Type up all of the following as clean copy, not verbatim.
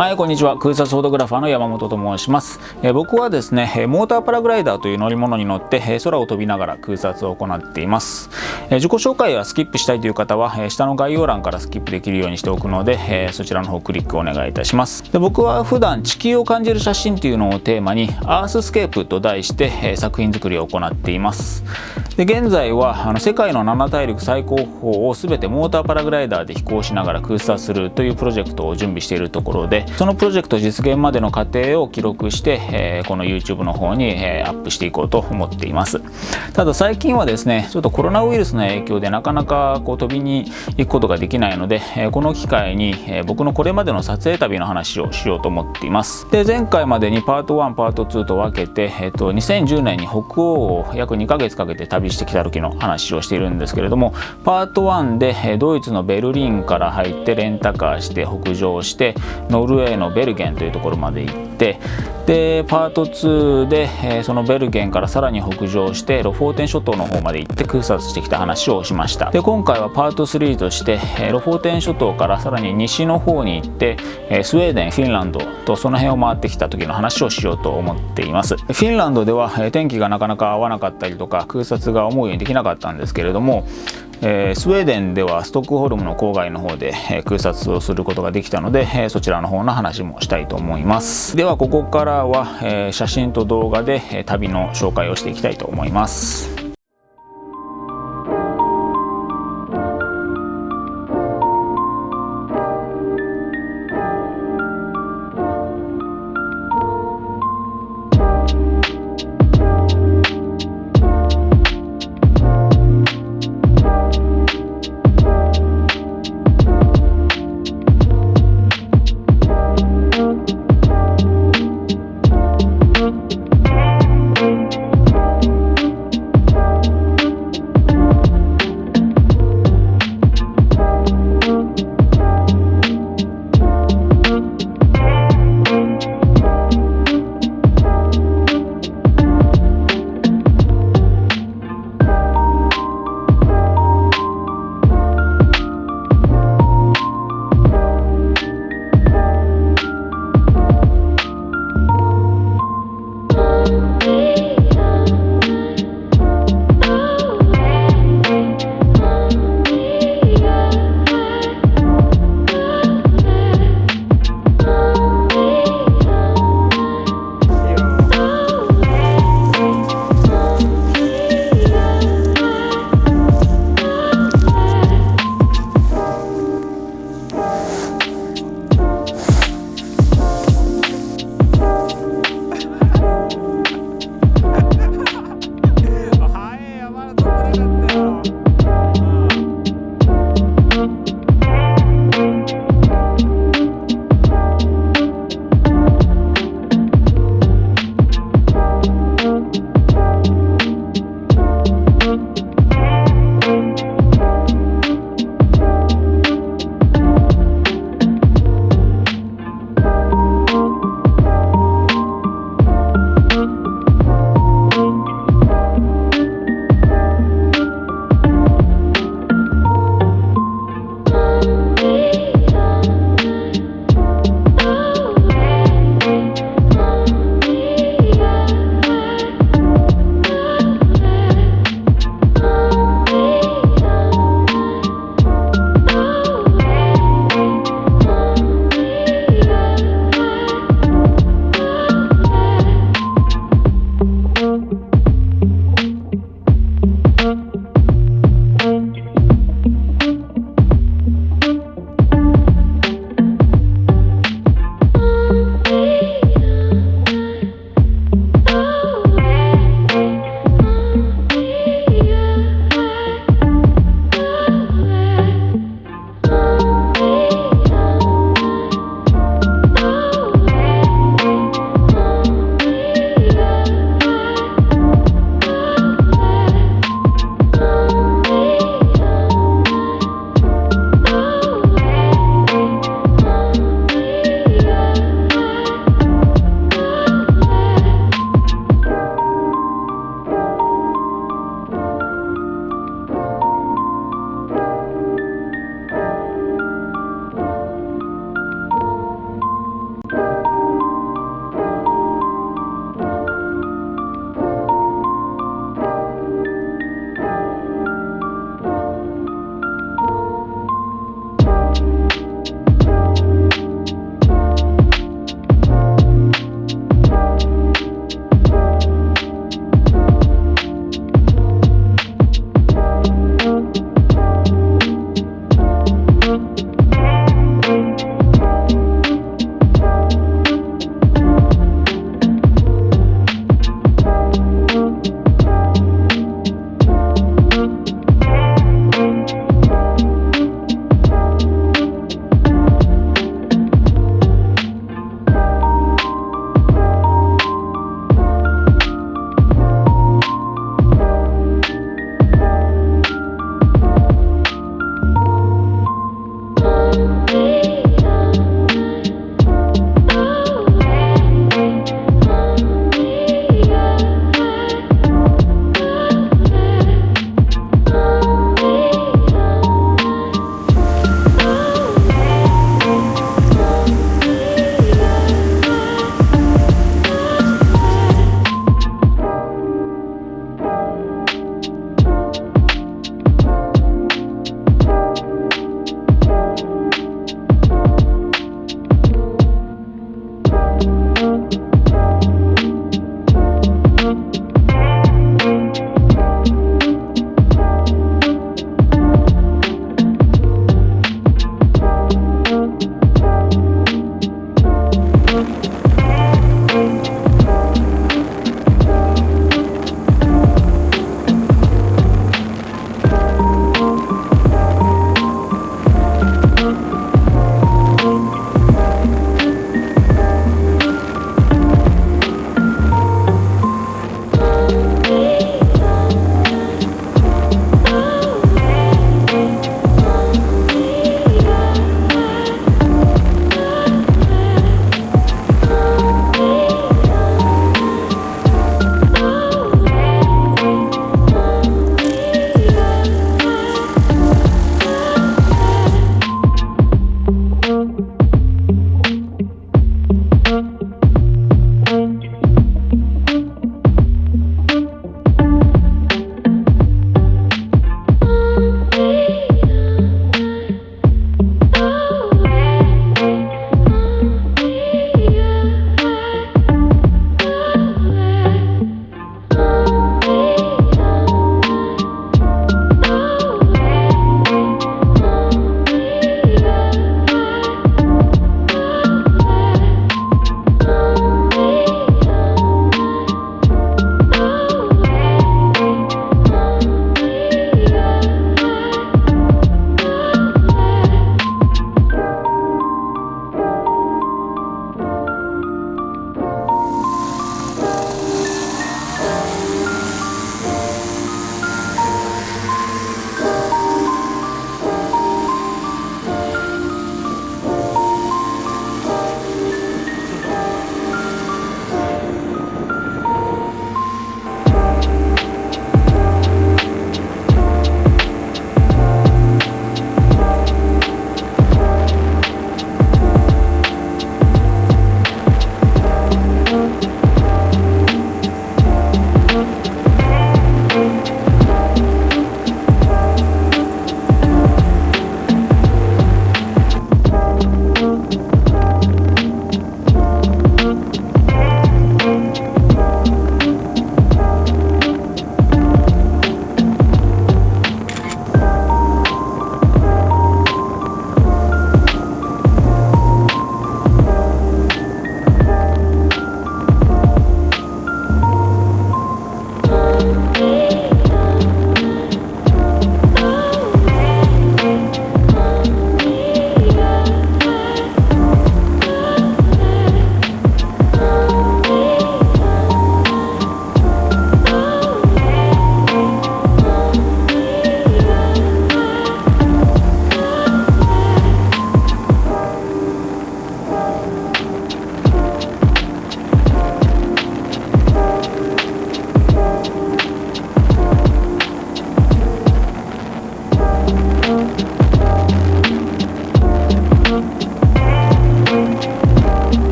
はい、こんにちは。空撮フォトグラファーの山本と申します。僕はですね、モーターパラグライダーという乗り物に乗って空を飛びながら空撮を行っています。自己紹介はスキップしたいという方は下の概要欄からスキップできるようにしておくので、そちらの方クリックお願いいたします。で、僕は普段地球を感じる写真というのをテーマにアーススケープと題して作品作りを行っています。で、現在は世界の7大陸最高峰を全てモーターパラグライダーで飛行しながら空撮するというプロジェクトを準備しているところで、そのプロジェクト実現までの過程を記録して、この YouTube の方に、アップしていこうと思っています。ただ最近はですね、ちょっとコロナウイルスの影響でなかなか飛びに行くことができないので、この機会に、僕のこれまでの撮影旅の話をしようと思っています。で、前回までにパート1、パート2と分けて、2010年に北欧を約2ヶ月かけて旅してきた時の話をしているんですけれども、パート1でドイツのベルリンから入ってレンタカーして北上してノルウェーのベルゲンというところまで行って、でパート2で、そのベルゲンからさらに北上してロフォーテン諸島の方まで行って空撮してきた話をしました。で、今回はパート3として、ロフォーテン諸島からさらに西の方に行って、スウェーデン、フィンランドとその辺を回ってきた時の話をしようと思っています。フィンランドでは天気がなかなか合わなかったりとか空撮が思うようにできなかったんですけれども、スウェーデンではストックホルムの郊外の方で空撮をすることができたので、そちらの方の話もしたいと思います。ではここからは写真と動画で旅の紹介をしていきたいと思います。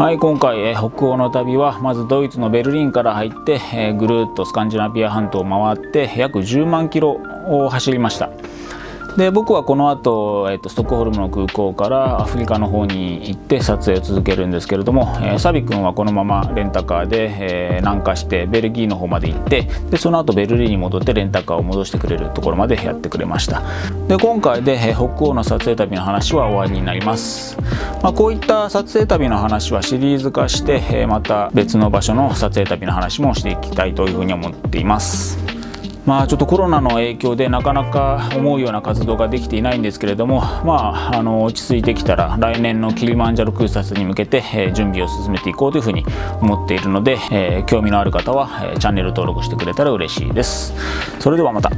はい、今回、北欧の旅はまずドイツのベルリンから入って、ぐるっとスカンジナビア半島を回って約10万キロを走りました。で僕はこの後、ストックホルムの空港からアフリカの方に行って撮影を続けるんですけれども、サビ君はこのままレンタカーで、南下してベルギーの方まで行って、でその後ベルリンに戻ってレンタカーを戻してくれるところまでやってくれました。で今回で、北欧の撮影旅の話は終わりになります。こういった撮影旅の話はシリーズ化して、また別の場所の撮影旅の話もしていきたいというふうに思っています。ちょっとコロナの影響でなかなか思うような活動ができていないんですけれども、落ち着いてきたら来年のキリマンジャロ空撮に向けて、準備を進めていこうというふうに思っているので、興味のある方は、チャンネル登録してくれたら嬉しいです。それではまた。